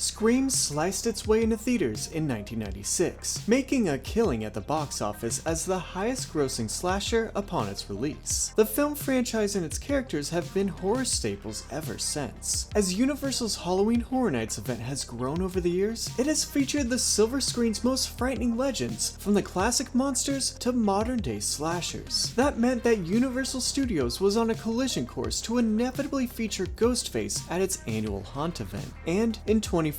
Scream sliced its way into theaters in 1996, making a killing at the box office as the highest-grossing slasher upon its release. The film franchise and its characters have been horror staples ever since. As Universal's Halloween Horror Nights event has grown over the years, it has featured the silver screen's most frightening legends, from the classic monsters to modern-day slashers. That meant that Universal Studios was on a collision course to inevitably feature Ghostface at its annual Haunt event, and in 2015,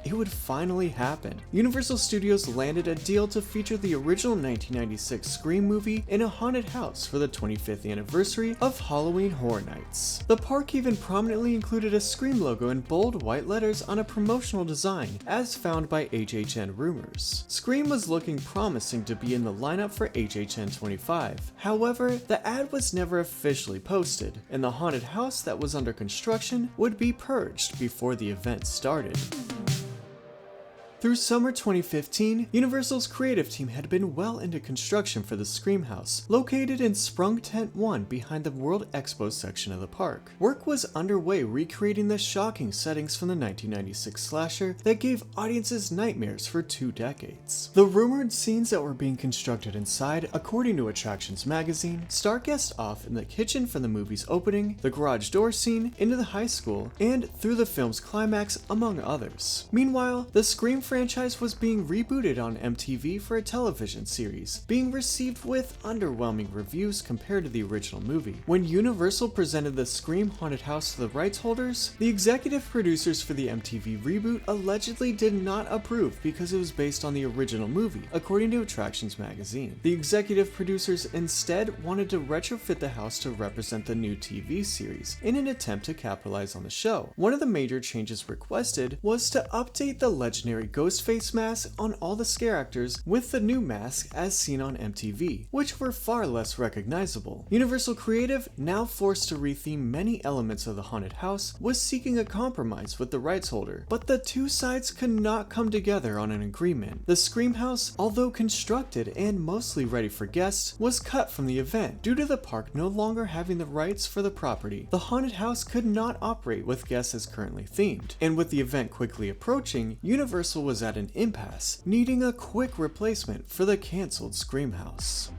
it would finally happen. Universal Studios landed a deal to feature the original 1996 Scream movie in a haunted house for the 25th anniversary of Halloween Horror Nights. The park even prominently included a Scream logo in bold white letters on a promotional design, as found by HHN Rumors. Scream was looking promising to be in the lineup for HHN 25. However, the ad was never officially posted, and the haunted house that was under construction would be purged before the event started. Through summer 2015, Universal's creative team had been well into construction for the Scream House, located in Sprung Tent 1 behind the World Expo section of the park. Work was underway recreating the shocking settings from the 1996 slasher that gave audiences nightmares for 2 decades. The rumored scenes that were being constructed inside, according to Attractions magazine, start guests off in the kitchen from the movie's opening, the garage door scene, into the high school, and through the film's climax, among others. Meanwhile, the Scream franchise was being rebooted on MTV for a television series, being received with underwhelming reviews compared to the original movie. When Universal presented the Scream Haunted House to the rights holders, the executive producers for the MTV reboot allegedly did not approve because it was based on the original movie, according to Attractions magazine. The executive producers instead wanted to retrofit the house to represent the new TV series in an attempt to capitalize on the show. One of the major changes requested was to update the legendary Ghostface mask on all the scare actors with the new mask as seen on MTV, which were far less recognizable. Universal Creative, now forced to retheme many elements of the haunted house, was seeking a compromise with the rights holder, but the two sides could not come together on an agreement. The Scream House, although constructed and mostly ready for guests, was cut from the event due to the park no longer having the rights for the property. The haunted house could not operate with guests as currently themed, and with the event quickly approaching, Universal was at an impasse, needing a quick replacement for the cancelled Scream House.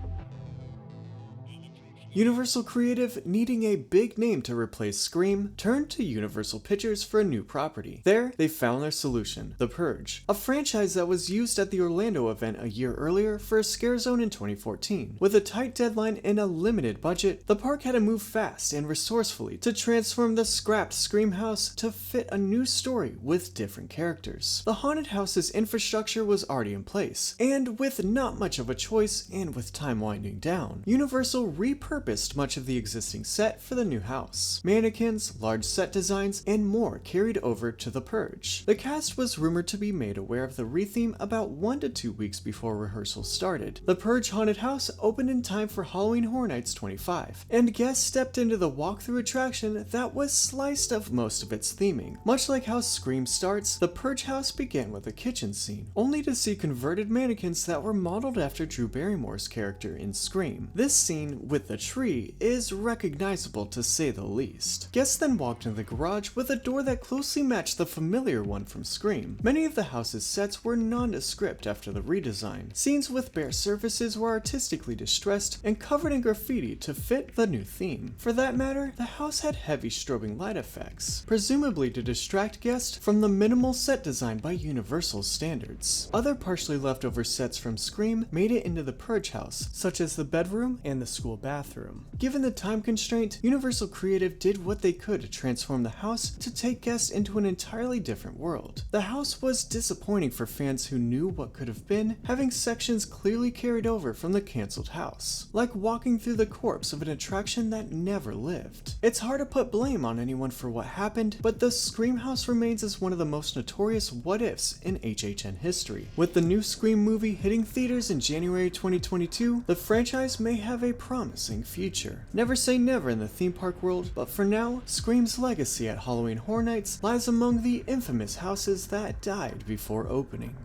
Universal Creative, needing a big name to replace Scream, turned to Universal Pictures for a new property. There, they found their solution, The Purge, a franchise that was used at the Orlando event a year earlier for a scare zone in 2014. With a tight deadline and a limited budget, the park had to move fast and resourcefully to transform the scrapped Scream House to fit a new story with different characters. The haunted house's infrastructure was already in place, and with not much of a choice and with time winding down, Universal repurposed much of the existing set for the new house. Mannequins, large set designs, and more carried over to The Purge. The cast was rumored to be made aware of the retheme about 1 to 2 weeks before rehearsals started. The Purge Haunted House opened in time for Halloween Horror Nights 25, and guests stepped into the walkthrough attraction that was sliced of most of its theming. Much like how Scream starts, the Purge House began with a kitchen scene, only to see converted mannequins that were modeled after Drew Barrymore's character in Scream. This scene with the tree is recognizable to say the least. Guests then walked into the garage with a door that closely matched the familiar one from Scream. Many of the house's sets were nondescript after the redesign. Scenes with bare surfaces were artistically distressed and covered in graffiti to fit the new theme. For that matter, the house had heavy strobing light effects, presumably to distract guests from the minimal set design by Universal standards. Other partially leftover sets from Scream made it into the Purge House, such as the bedroom and the school bathroom. Given the time constraint, Universal Creative did what they could to transform the house to take guests into an entirely different world. The house was disappointing for fans who knew what could have been, having sections clearly carried over from the cancelled house, like walking through the corpse of an attraction that never lived. It's hard to put blame on anyone for what happened, but the Scream House remains as one of the most notorious what-ifs in HHN history. With the new Scream movie hitting theaters in January 2022, the franchise may have a promising future. Never say never in the theme park world, but for now, Scream's legacy at Halloween Horror Nights lies among the infamous houses that died before opening.